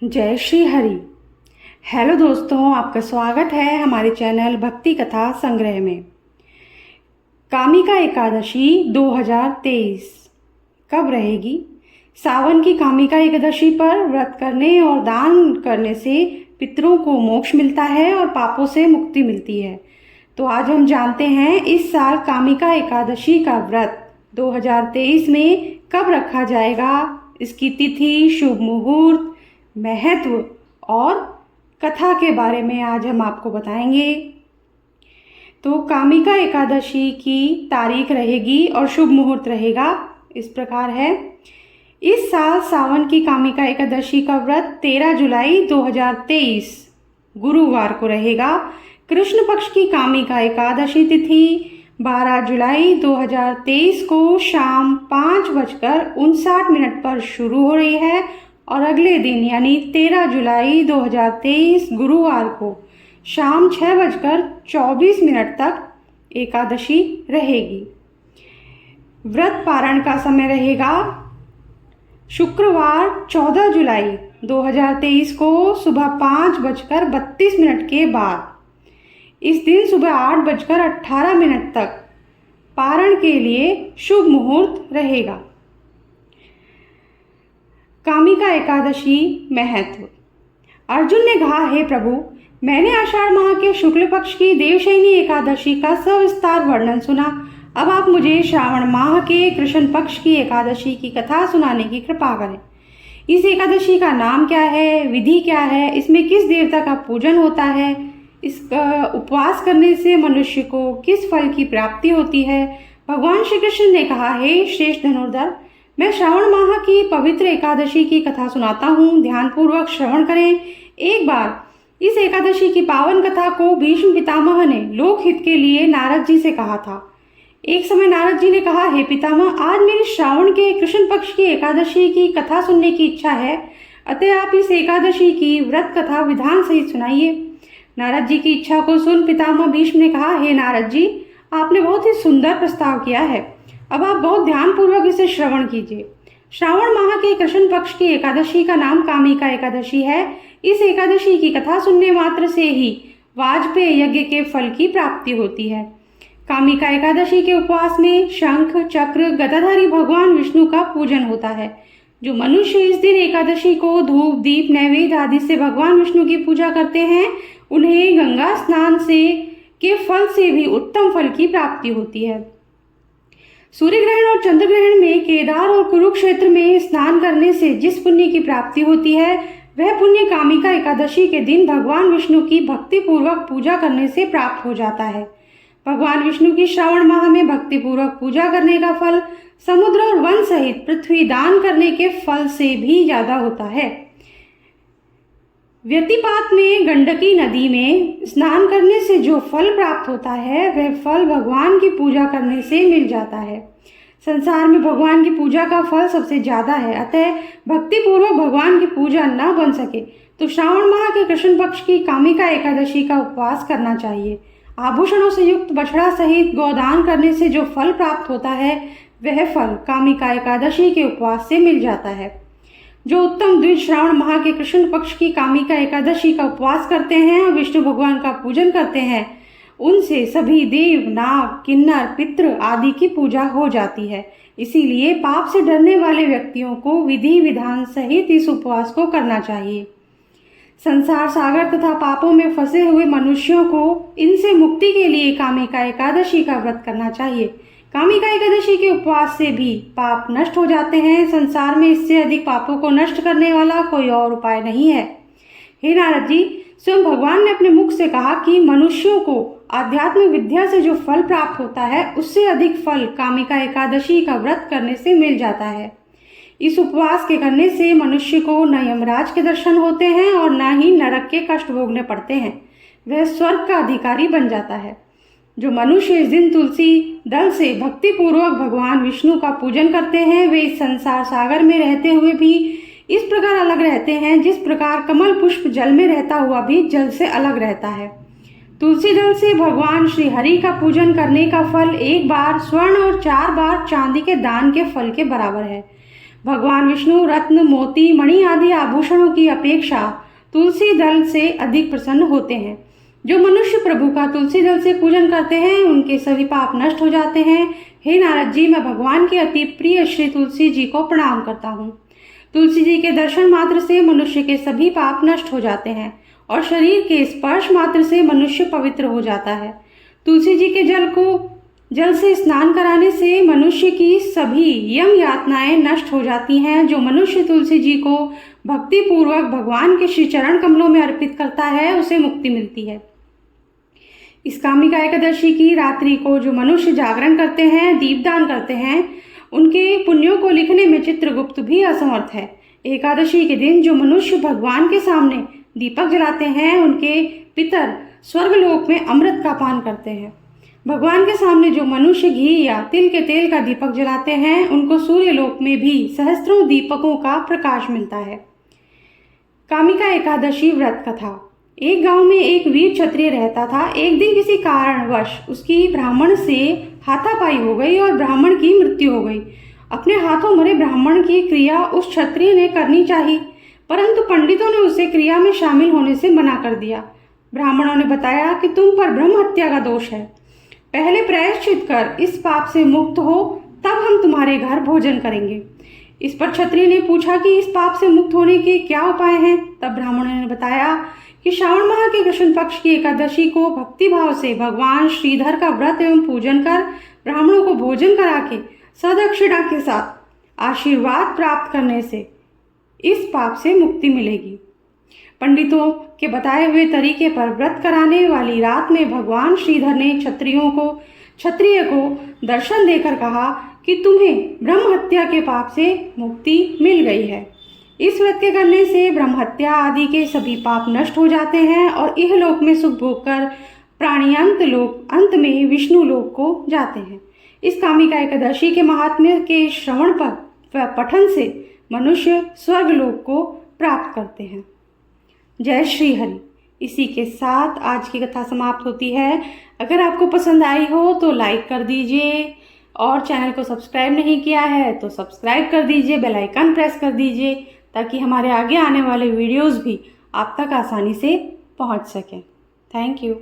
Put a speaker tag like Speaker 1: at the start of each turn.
Speaker 1: जय श्री हरि। हेलो दोस्तों, आपका स्वागत है हमारे चैनल भक्ति कथा संग्रह में। कामिका एकादशी 2023 कब रहेगी? सावन की कामिका एकादशी पर व्रत करने और दान करने से पितरों को मोक्ष मिलता है और पापों से मुक्ति मिलती है। तो आज हम जानते हैं इस साल कामिका एकादशी का व्रत 2023 में कब रखा जाएगा, इसकी तिथि, शुभ मुहूर्त, महत्व और कथा के बारे में आज हम आपको बताएंगे। तो कामिका एकादशी की तारीख रहेगी और शुभ मुहूर्त रहेगा इस प्रकार है। इस साल सावन की कामिका एकादशी का व्रत 13 जुलाई 2023 गुरुवार को रहेगा। कृष्ण पक्ष की कामिका एकादशी तिथि 12 जुलाई 2023 को शाम 5:59 पर शुरू हो रही है और अगले दिन यानी 13 जुलाई 2023 गुरुवार को शाम 6:24 तक एकादशी रहेगी। व्रत पारण का समय रहेगा शुक्रवार 14 जुलाई 2023 को सुबह 5:32 के बाद। इस दिन सुबह 8:18 तक पारण के लिए शुभ मुहूर्त रहेगा। कामिका एकादशी महत्व। अर्जुन ने कहा, हे प्रभु, मैंने आषाढ़ माह के शुक्ल पक्ष की देवशयनी एकादशी का सविस्तार वर्णन सुना। अब आप मुझे श्रावण माह के कृष्ण पक्ष की एकादशी की कथा सुनाने की कृपा करें। इस एकादशी का नाम क्या है, विधि क्या है, इसमें किस देवता का पूजन होता है, इसका उपवास करने से मनुष्य को किस फल की प्राप्ति होती है। भगवान श्री कृष्ण ने कहा, हे श्रेष्ठ धनुर्धर, मैं श्रावण माह की पवित्र एकादशी की कथा सुनाता हूँ, ध्यानपूर्वक श्रवण करें। एक बार इस एकादशी की पावन कथा को भीष्म पितामह ने लोकहित के लिए नारद जी से कहा था। एक समय नारद जी ने कहा, हे पितामह, आज मेरी श्रावण के कृष्ण पक्ष की एकादशी की कथा सुनने की इच्छा है, अतः आप इस एकादशी की व्रत कथा विधान सहित सुनाइए। नारद जी की इच्छा को सुन पितामह भीष्म ने कहा, हे नारद जी, आपने बहुत ही सुंदर प्रस्ताव किया है, अब आप बहुत ध्यानपूर्वक इसे श्रवण कीजिए। श्रावण माह के कृष्ण पक्ष की एकादशी का नाम कामिका एकादशी है। इस एकादशी की कथा सुनने मात्र से ही वाजपेय यज्ञ के फल की प्राप्ति होती है। कामिका एकादशी के उपवास में शंख, चक्र, गदाधारी भगवान विष्णु का पूजन होता है। जो मनुष्य इस दिन एकादशी को धूप, दीप, नैवेद्य आदि से भगवान विष्णु की पूजा करते हैं, उन्हें गंगा स्नान से के फल से भी उत्तम फल की प्राप्ति होती है। सूर्य ग्रहण और चंद्र ग्रहण में केदार और कुरुक्षेत्र में स्नान करने से जिस पुण्य की प्राप्ति होती है, वह पुण्य कामिका एकादशी के दिन भगवान विष्णु की भक्ति पूर्वक पूजा करने से प्राप्त हो जाता है। भगवान विष्णु की श्रावण माह में भक्ति पूर्वक पूजा करने का फल समुद्र और वन सहित पृथ्वी दान करने के फल से भी ज्यादा होता है। व्यतिपात में गंडकी नदी में स्नान करने से जो फल प्राप्त होता है, वह फल भगवान की पूजा करने से मिल जाता है। संसार में भगवान की पूजा का फल सबसे ज्यादा है, अतः भक्ति पूर्वक भगवान की पूजा न बन सके तो श्रावण माह के कृष्ण पक्ष की कामिका एकादशी का उपवास करना चाहिए। आभूषणों से युक्त बछड़ा सहित गोदान करने से जो फल प्राप्त होता है, वह फल कामिका एकादशी के उपवास से मिल जाता है। जो उत्तम द्विज श्रावण माह के कृष्ण पक्ष की कामिका एकादशी का उपवास करते हैं और विष्णु भगवान का पूजन करते हैं, उनसे सभी देव, नाग, किन्नर, पितृ आदि की पूजा हो जाती है। इसीलिए पाप से डरने वाले व्यक्तियों को विधि विधान सहित इस उपवास को करना चाहिए। संसार सागर तथा पापों में फंसे हुए मनुष्यों को इनसे मुक्ति के लिए कामिका एकादशी का व्रत करना चाहिए। कामिका एकादशी के उपवास से भी पाप नष्ट हो जाते हैं। संसार में इससे अधिक पापों को नष्ट करने वाला कोई और उपाय नहीं है। हे नारद जी, स्वयं भगवान ने अपने मुख से कहा कि मनुष्यों को आध्यात्मिक विद्या से जो फल प्राप्त होता है, उससे अधिक फल कामिका एकादशी का व्रत करने से मिल जाता है। इस उपवास के करने से मनुष्य को न यमराज के दर्शन होते हैं और न ही नरक के कष्ट भोगने पड़ते हैं, वह स्वर्ग का अधिकारी बन जाता है। जो मनुष्य इस दिन तुलसी दल से भक्ति पूर्वक भगवान विष्णु का पूजन करते हैं, वे इस संसार सागर में रहते हुए भी इस प्रकार अलग रहते हैं जिस प्रकार कमल पुष्प जल में रहता हुआ भी जल से अलग रहता है। तुलसी दल से भगवान श्री हरि का पूजन करने का फल 1 बार स्वर्ण और 4 बार चांदी के दान के फल के बराबर है। भगवान विष्णु रत्न, मोती, मणि आदि आभूषणों की अपेक्षा तुलसी दल से अधिक प्रसन्न होते हैं। जो मनुष्य प्रभु का तुलसी दल से पूजन करते हैं उनके सभी पाप नष्ट हो जाते हैं। हे नारद जी, मैं भगवान के अति प्रिय श्री तुलसी जी को प्रणाम करता हूँ। तुलसी जी के दर्शन मात्र से मनुष्य के सभी पाप नष्ट हो जाते हैं और शरीर के स्पर्श मात्र से मनुष्य पवित्र हो जाता है। तुलसी जी के जल से स्नान कराने से मनुष्य की सभी यम यातनाएं नष्ट हो जाती हैं। जो मनुष्य तुलसी जी को भक्ति पूर्वक भगवान के श्री चरण कमलों में अर्पित करता है उसे मुक्ति मिलती है। इस कामिका एकादशी की रात्रि को जो मनुष्य जागरण करते हैं, दीपदान करते हैं, उनके पुण्यों को लिखने में चित्रगुप्त भी असमर्थ है। एकादशी के दिन जो मनुष्य भगवान के सामने दीपक जलाते हैं उनके पितर स्वर्गलोक में अमृत का पान करते हैं। भगवान के सामने जो मनुष्य घी या तिल के तेल का दीपक जलाते हैं उनको सूर्यलोक में भी सहस्त्रों दीपकों का प्रकाश मिलता है। कामिका एकादशी व्रत कथा। एक गांव में एक वीर क्षत्रिय रहता था। एक दिन किसी कारणवश उसकी ब्राह्मण से हाथापाई हो गई और ब्राह्मण की मृत्यु हो गई। अपने हाथों मरे ब्राह्मण की क्रिया उस क्षत्रिय ने करनी चाहिए, परंतु पंडितों ने उसे क्रिया में शामिल होने से मना कर दिया। ब्राह्मणों ने बताया कि तुम पर ब्रह्म हत्या का दोष है, पहले प्रायश्चित कर इस पाप से मुक्त हो, तब हम तुम्हारे घर भोजन करेंगे। इस पर क्षत्रिय ने पूछा कि इस पाप से मुक्त होने के क्या उपाय हैं। तब ब्राह्मणों ने बताया कि श्रावण माह के कृष्ण पक्ष की एकादशी को भक्ति भाव से भगवान श्रीधर का व्रत एवं पूजन कर ब्राह्मणों को भोजन करा के सदक्षिणा के साथ आशीर्वाद प्राप्त करने से इस पाप से मुक्ति मिलेगी। पंडितों के बताए हुए तरीके पर व्रत कराने वाली रात में भगवान श्रीधर ने क्षत्रिय को दर्शन देकर कहा कि तुम्हें ब्रह्म हत्या के पाप से मुक्ति मिल गई है। इस व्रत के करने से ब्रह्म हत्या आदि के सभी पाप नष्ट हो जाते हैं और इहलोक में सुख भोग कर प्राणी अंत में विष्णु लोक को जाते हैं। इस कामिका एकादशी के महात्म्य के श्रवण पर पठन से मनुष्य स्वर्ग लोक को प्राप्त करते हैं। जय श्री हरि। इसी के साथ आज की कथा समाप्त होती है। अगर आपको पसंद आई हो तो लाइक कर दीजिए और चैनल को सब्सक्राइब नहीं किया है तो सब्सक्राइब कर दीजिए, बेल आइकन प्रेस कर दीजिए ताकि हमारे आगे आने वाले वीडियोस भी आप तक आसानी से पहुंच सकें। Thank you.